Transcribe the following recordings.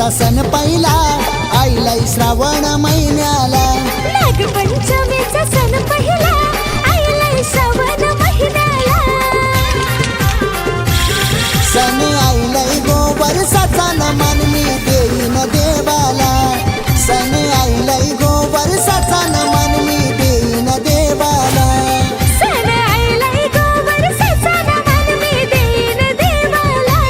नागपंचमीचा सण पहिला आईला श्रावण महिन्याला नागपंचमीचा सण पहिला आईला श्रावण महिन्याला सण आईला गोवर साचा मानवी देईन देवाला सण आईला गोवर साचा मानवी देईन देवाला सण आईला गोवर साचा मानवी देईन देवाला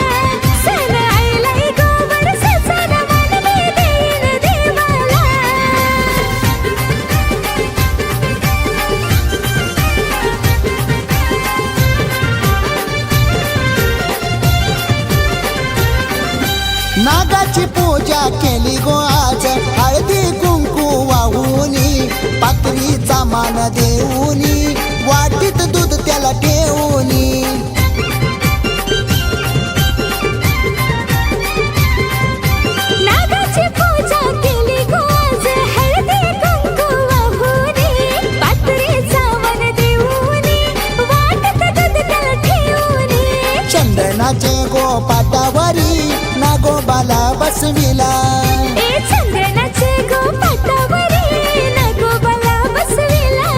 सण आईला गोवर साचा मानवी देईन देवाला नागाची पूजा केली गो आज हळदी कुंकू वाहुनी पाकळीचा मान देऊनी वाटीत दूध त्याला ठेवूनी नागाची पूजा केली गो आज हळदी कुंकू वाहुनी पातळीचा मान देऊनी वाटत दूध त्याला ठेवूनी चंदनाचे गोपाटावरी नागोबाला बसविला ए चंदनाचे गोपाटावरी नागोबाला बसविला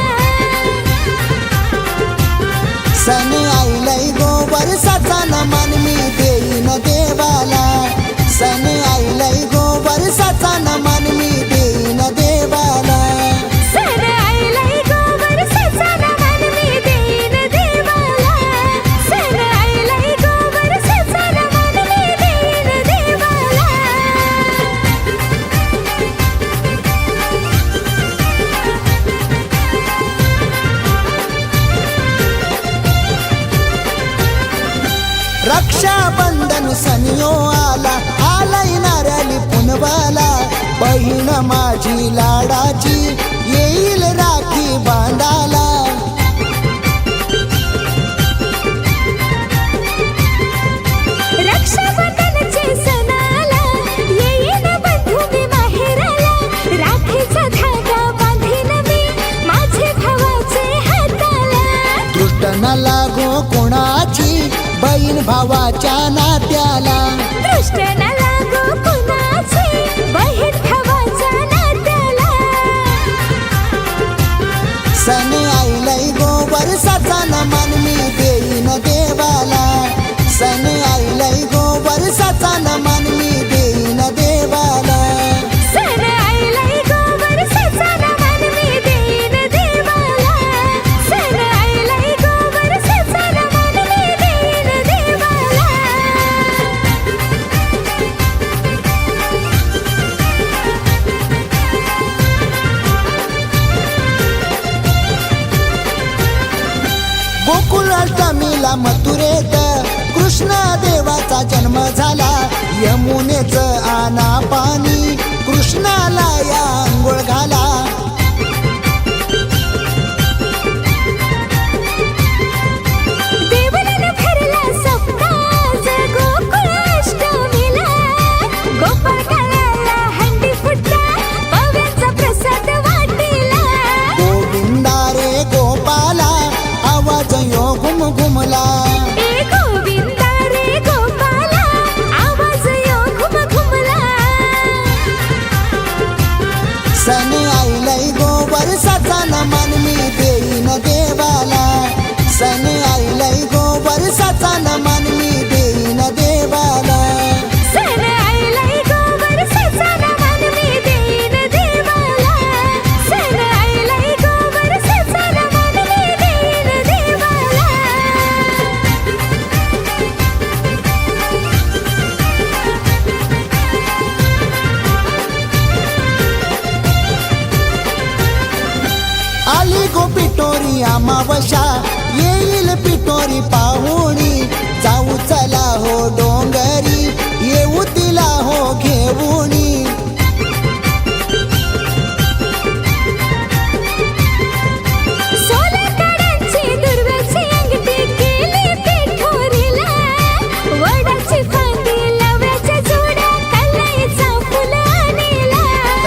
सण आईला गोवर साचा मानवी देईन देवाला सण आईला गोवर साचा मानवी देईन देवाला सण आईला गोवर साचा मानवी देईन देवाला सण आईला गोवर साचा मानवी देईन देवाला रक्षाबंधन सनियो आला आलाय नारळी पुनवाला बहीण माझी लाडाची येईल राखी बांधाला रक्षाबंधनाचे सण आला येईन बंधू मी माहेराला राखीचा धागा बांधीन मी माझे भावाचे हाताला दृष्ट न लागो कोणाची बहीण भावाच्या नात्याला दृष्ट न लागो कुणाची बहीण भावाच्या नात्याला सण आईला गोवर साचा मानवी देईन देवाला सण आईला गोवर साचा मानवी देईन देवाला सण आईला गोवर साचा मानवी देईन देवाला सण आईला गोवर साचा मानवी देईन देवाला गोकुळाष्टमीला मथुरेत कृष्ण देवाचा जन्म झाला यमुनेचं आना पाणी कृष्णाला या आंघोळ घाला देवानं भरला सप्ताज गोकुळाष्टमीला गोपाळ काळाला हंडी फुटला पव्याचा प्रसाद वाटीला गोविंदा रे गोपाला आवाज यो घुम घुमला ए गोविंदा रे गोपाला आवाज यो घुम घुमला सण आईला गोवर साचा मानवी देईन देवाला सण आईला गोवर साचा मानवी देईन देवाला सण आईला गोवर साचा मानवी देईन देवाला सण आईला गोवर साचा मानवी देईन देवाला आली गो पिटोरी अमावस्या येईल पिटोरी पाहुणी जाऊ चला हो डोंगरी येऊ तिला हो घेऊनी सोलकड्यांची दुर्व्याची अंगठी केली पिठोरीला वडाची फांदी लव्याच्या जोड्या कलाईचा फुलानीला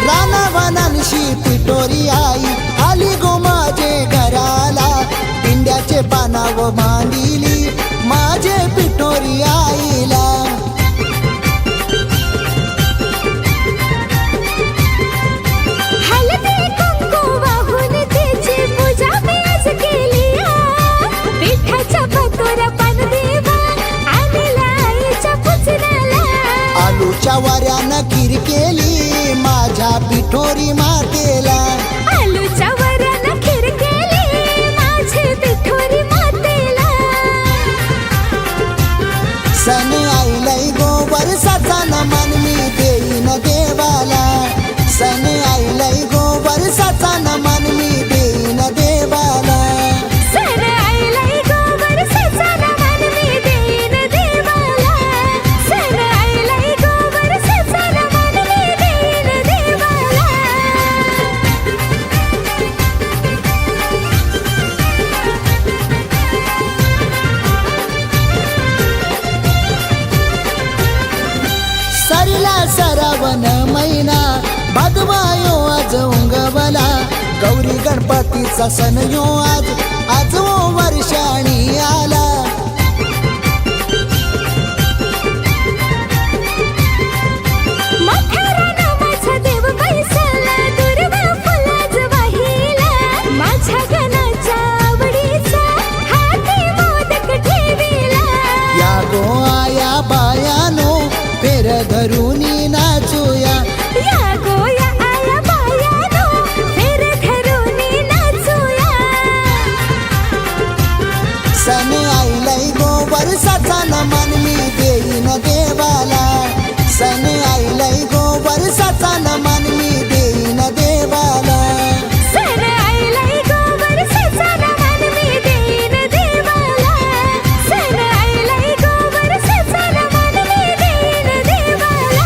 रानावनांशी पिटोरी आई आली गो माझे घराला पिंड्याचे पानाव मांडिली माझे गौरी गणपतीचा सण यो आज वर्षाणी आला. माथेरान माझा देव बैसला, दुर्वा फुलाच वाहिला. माझ्या गणाच्या आवडीचा हाती मोदक ठेविला. या गो आया बायानो फेर धरुनी नाचूया. या गोया आया बायानो फेर धरुनी नाचूया. सण आईलाई गो वर्षाचा नमन मी देईन देवाला. सण आईलाई गो वर्षाचा नमन मी देईन देवाला. सण आईलाई गो वर्षाचा नमन मी देईन देवाला. सण आईलाई गो वर्षाचा नमन मी देईन देवाला.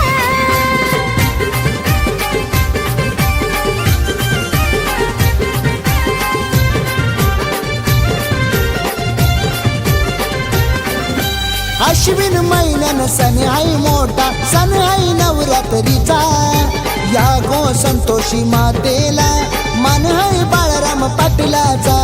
अश्विन महिन्यान सण आई मोठा, सण आई नवरात्रीचा. या गो संतोषी मातेला मान आहे बाळराम पाटलाचा.